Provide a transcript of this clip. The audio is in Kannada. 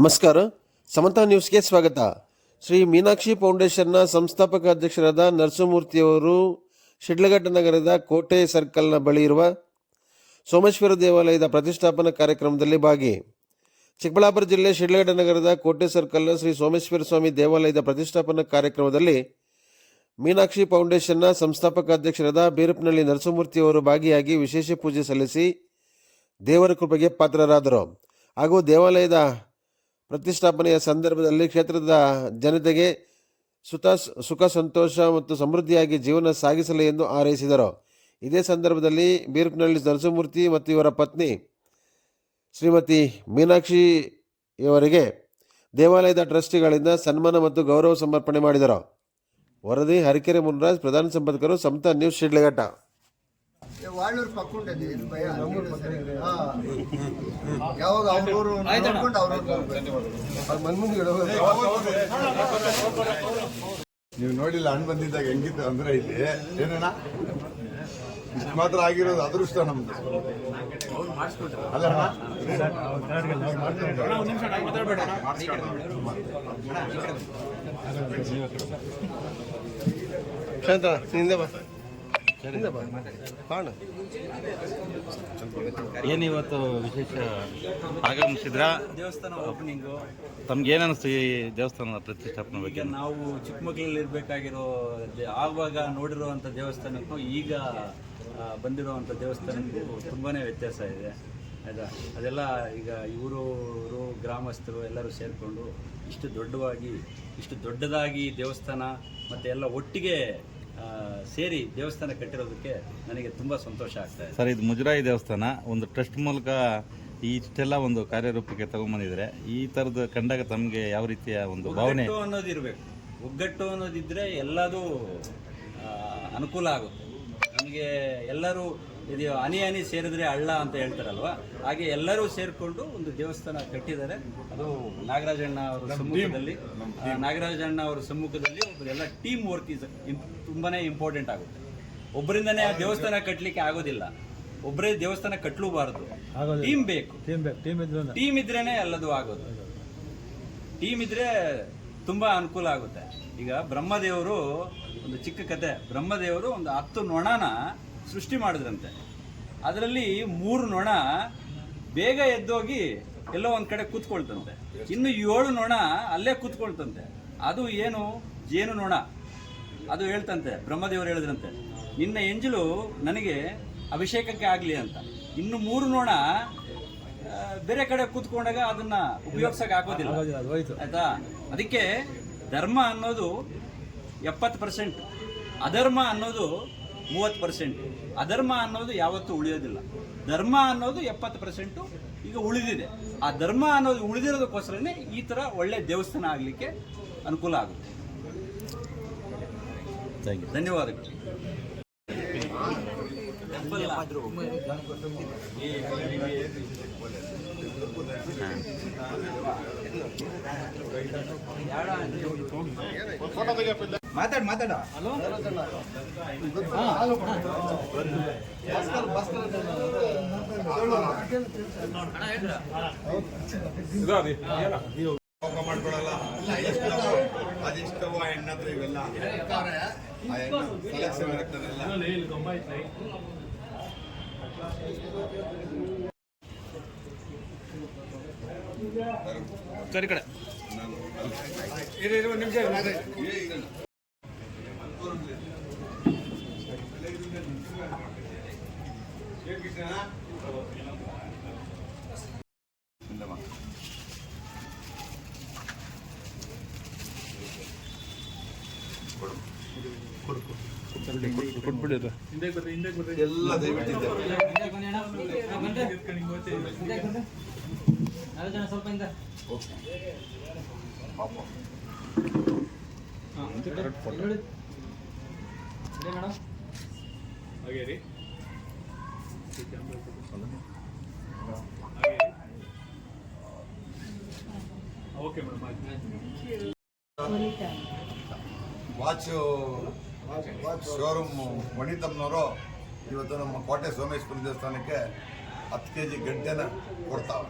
ನಮಸ್ಕಾರ, ಸಮಂತ ನ್ಯೂಸ್ಗೆ ಸ್ವಾಗತ. ಶ್ರೀ ಮೀನಾಕ್ಷಿ ಫೌಂಡೇಶನ್ನ ಸಂಸ್ಥಾಪಕ ಅಧ್ಯಕ್ಷರಾದ ನರಸಿಂಹಮೂರ್ತಿಯವರು ಶಿಡ್ಲಘಟ್ಟ ನಗರದ ಕೋಟೆ ಸರ್ಕಲ್ನ ಬಳಿ ಇರುವ ಸೋಮೇಶ್ವರ ದೇವಾಲಯದ ಪ್ರತಿಷ್ಠಾಪನಾ ಕಾರ್ಯಕ್ರಮದಲ್ಲಿ ಭಾಗಿ. ಚಿಕ್ಕಬಳ್ಳಾಪುರ ಜಿಲ್ಲೆ ಶಿಡ್ಲಘಟ್ಟ ನಗರದ ಕೋಟೆ ಸರ್ಕಲ್ನ ಶ್ರೀ ಸೋಮೇಶ್ವರ ಸ್ವಾಮಿ ದೇವಾಲಯದ ಪ್ರತಿಷ್ಠಾಪನಾ ಕಾರ್ಯಕ್ರಮದಲ್ಲಿ ಮೀನಾಕ್ಷಿ ಫೌಂಡೇಶನ್ನ ಸಂಸ್ಥಾಪಕ ಅಧ್ಯಕ್ಷರಾದ ಬೀರಪ್ಪನಹಳ್ಳಿ ನರಸಿಂಹಮೂರ್ತಿಯವರು ಭಾಗಿಯಾಗಿ ವಿಶೇಷ ಪೂಜೆ ಸಲ್ಲಿಸಿ ದೇವರ ಕೃಪೆಗೆ ಪಾತ್ರರಾದರು. ಹಾಗೂ ದೇವಾಲಯದ ಪ್ರತಿಷ್ಠಾಪನೆಯ ಸಂದರ್ಭದಲ್ಲಿ ಕ್ಷೇತ್ರದ ಜನತೆಗೆ ಸುಖ ಸಂತೋಷ ಮತ್ತು ಸಮೃದ್ಧಿಯಾಗಿ ಜೀವನ ಸಾಗಿಸಲಿ ಎಂದು ಹಾರೈಸಿದರು. ಇದೇ ಸಂದರ್ಭದಲ್ಲಿ ಬೀರಪ್ಪನಹಳ್ಳಿ ನರಸಿಂಹಮೂರ್ತಿ ಮತ್ತು ಇವರ ಪತ್ನಿ ಶ್ರೀಮತಿ ಮೀನಾಕ್ಷಿಯವರಿಗೆ ದೇವಾಲಯದ ಟ್ರಸ್ಟಿಗಳಿಂದ ಸನ್ಮಾನ ಮತ್ತು ಗೌರವ ಸಮರ್ಪಣೆ ಮಾಡಿದರು. ವರದಿ ಹರಿಕೆರೆ ಮುನ್ರಾಜ್, ಪ್ರಧಾನ ಸಂಪಾದಕರು, ಸಮಂತ ನ್ಯೂಸ್, ಶಿಡ್ಲಘಟ್ಟ. వాళ్ళూరు పక్కుండేది ಯಾವಾಗ ಅವ್ರೂರು ನೋಡ್ಕೊಂಡು ನೀವು ನೋಡಿಲ್ಲ ಹಣ್ಣು ಬಂದಿದ್ದಾಗ ಹೆಂಗಿತ್ತು ಅಂದ್ರೆ ಇಲ್ಲಿ ಏನೇನ ಇಷ್ಟು ಮಾತ್ರ ಆಗಿರೋದು ಅದೃಷ್ಟ ನಮ್ದು ಅಲ್ಲ ಏನಿವತ್ತು ವಿಶೇಷ ಆಗಮಿಸಿದ್ರ ದೇವಸ್ಥಾನ ಓಪನಿಂಗು ತಮ್ಗೇನು ಅನಿಸ್ತು ಈ ದೇವಸ್ಥಾನದ ಪ್ರತಿಷ್ಠಾಪನೆ ಬಗ್ಗೆ? ನಾವು ಚಿಕ್ಕ ಮಕ್ಕಳಲ್ಲಿ ಇರಬೇಕಾಗಿರೋ ಆವಾಗ ನೋಡಿರುವಂಥ ದೇವಸ್ಥಾನಕ್ಕೂ ಈಗ ಬಂದಿರುವಂಥ ದೇವಸ್ಥಾನಕ್ಕೂ ತುಂಬಾ ವ್ಯತ್ಯಾಸ ಇದೆ. ಆಯಿತಾ, ಅದೆಲ್ಲ ಈಗ ಇವರು ಗ್ರಾಮಸ್ಥರು ಎಲ್ಲರೂ ಸೇರಿಕೊಂಡು ಇಷ್ಟು ದೊಡ್ಡದಾಗಿ ದೇವಸ್ಥಾನ ಮತ್ತು ಎಲ್ಲ ಒಟ್ಟಿಗೆ ಸೇರಿ ದೇವಸ್ಥಾನ ಕಟ್ಟಿರೋದಕ್ಕೆ ನನಗೆ ತುಂಬ ಸಂತೋಷ ಆಗ್ತಾ ಇದೆ. ಸರ್, ಇದು ಮುಜರಾಯಿ ದೇವಸ್ಥಾನ ಒಂದು ಟ್ರಸ್ಟ್ ಮೂಲಕ ಇಷ್ಟೆಲ್ಲ ಒಂದು ಕಾರ್ಯರೂಪಕ್ಕೆ ತಗೊಂಡ್ಬಂದಿದ್ರೆ ಈ ಥರದ್ದು ಕಂಡಾಗ ತಮಗೆ ಯಾವ ರೀತಿಯ ಒಂದು ಭಾವನೆ ಅನ್ನೋದಿರಬೇಕು? ಒಗ್ಗಟ್ಟು ಅನ್ನೋದಿದ್ದರೆ ಎಲ್ಲದೂ ಅನುಕೂಲ ಆಗುತ್ತೆ. ನಮಗೆ ಎಲ್ಲರೂ ಇದು ಹನಿ ಸೇರಿದ್ರೆ ಹಳ್ಳ ಅಂತ ಹೇಳ್ತಾರಲ್ವ, ಹಾಗೆ ಎಲ್ಲರೂ ಸೇರಿಕೊಂಡು ಒಂದು ದೇವಸ್ಥಾನ ಕಟ್ಟಿದ್ದಾರೆ. ಅದು ನಾಗರಾಜಣ್ಣ ಅವರ ಸಮ್ಮುಖದಲ್ಲಿ ಒಬ್ಬರೆಲ್ಲ ಟೀಮ್ ವರ್ಕ್ ತುಂಬಾ ಇಂಪಾರ್ಟೆಂಟ್ ಆಗುತ್ತೆ. ಒಬ್ಬರಿಂದನೇ ಆ ದೇವಸ್ಥಾನ ಕಟ್ಟಲಿಕ್ಕೆ ಆಗೋದಿಲ್ಲ, ಒಬ್ಬರೇ ದೇವಸ್ಥಾನ ಕಟ್ಟಲೂಬಾರದು, ಟೀಮ್ ಬೇಕು. ಟೀಮ್ ಇದ್ರೇನೆ ಎಲ್ಲದೂ ಆಗೋದು. ಟೀಮ್ ಇದ್ರೆ ತುಂಬಾ ಅನುಕೂಲ ಆಗುತ್ತೆ. ಈಗ ಬ್ರಹ್ಮದೇವರು, ಒಂದು ಚಿಕ್ಕ ಕತೆ, ಬ್ರಹ್ಮದೇವರು ಒಂದು 10 ನೊಣನ ಸೃಷ್ಟಿ ಮಾಡಿದ್ರಂತೆ. ಅದರಲ್ಲಿ 3 ನೊಣ ಬೇಗ ಎದ್ದೋಗಿ ಎಲ್ಲೋ ಒಂದು ಕಡೆ ಕೂತ್ಕೊಳ್ತಂತೆ, ಇನ್ನು 7 ನೊಣ ಅಲ್ಲೇ ಕೂತ್ಕೊಳ್ತಂತೆ. ಅದು ಏನು, ಜೇನು ನೊಣ. ಅದು ಹೇಳ್ತಂತೆ, ಬ್ರಹ್ಮದೇವರು ಹೇಳಿದ್ರಂತೆ, ನಿನ್ನ ಎಂಜಲು ನನಗೆ ಅಭಿಷೇಕಕ್ಕೆ ಆಗಲಿ ಅಂತ. ಇನ್ನು 3 ನೊಣ ಬೇರೆ ಕಡೆ ಕೂತ್ಕೊಂಡಾಗ ಅದನ್ನ ಉಪಯೋಗಿಸಕ್ಕೆ ಆಗೋದಿಲ್ಲ, ಆಯ್ತಾ? ಅದಕ್ಕೆ ಧರ್ಮ ಅನ್ನೋದು 70%, ಅಧರ್ಮ ಅನ್ನೋದು 30%. ಅಧರ್ಮ ಅನ್ನೋದು ಯಾವತ್ತೂ ಉಳಿಯೋದಿಲ್ಲ. ಧರ್ಮ ಅನ್ನೋದು 70% ಈಗ ಉಳಿದಿದೆ. ಆ ಧರ್ಮ ಅನ್ನೋದು ಉಳಿದಿರೋದಕ್ಕೋಸ್ಕರನೇ ಈ ಥರ ಒಳ್ಳೆ ದೇವಸ್ಥಾನ ಆಗಲಿಕ್ಕೆ ಅನುಕೂಲ ಆಗುತ್ತೆ. ಧನ್ಯವಾದಗಳು. ಮಾತಾಡ ಮಾಡ್ಕೊಳಲ್ಲ ಅದಿಷ್ಟವ ಹೆಣ್ಣತ್ರ ಇವೆಲ್ಲ ಸರಿ ಕಡೆ ಒಂದು ನಿಮಿಷ ಕೊಟ್ಬಿಡಿ. ಎಲ್ಲ ದಯವಿಟ್ಟು ವಾಚ್ ಶೋರೂಮ್ ವನಿತಮ್ಮನವರು ಇವತ್ತು ನಮ್ಮ ಕೋಟೆ ಸೋಮೇಶ್ವರ ದೇವಸ್ಥಾನಕ್ಕೆ 10 kg ಗಂಟೆನ ಕೊಡ್ತಾವೆ.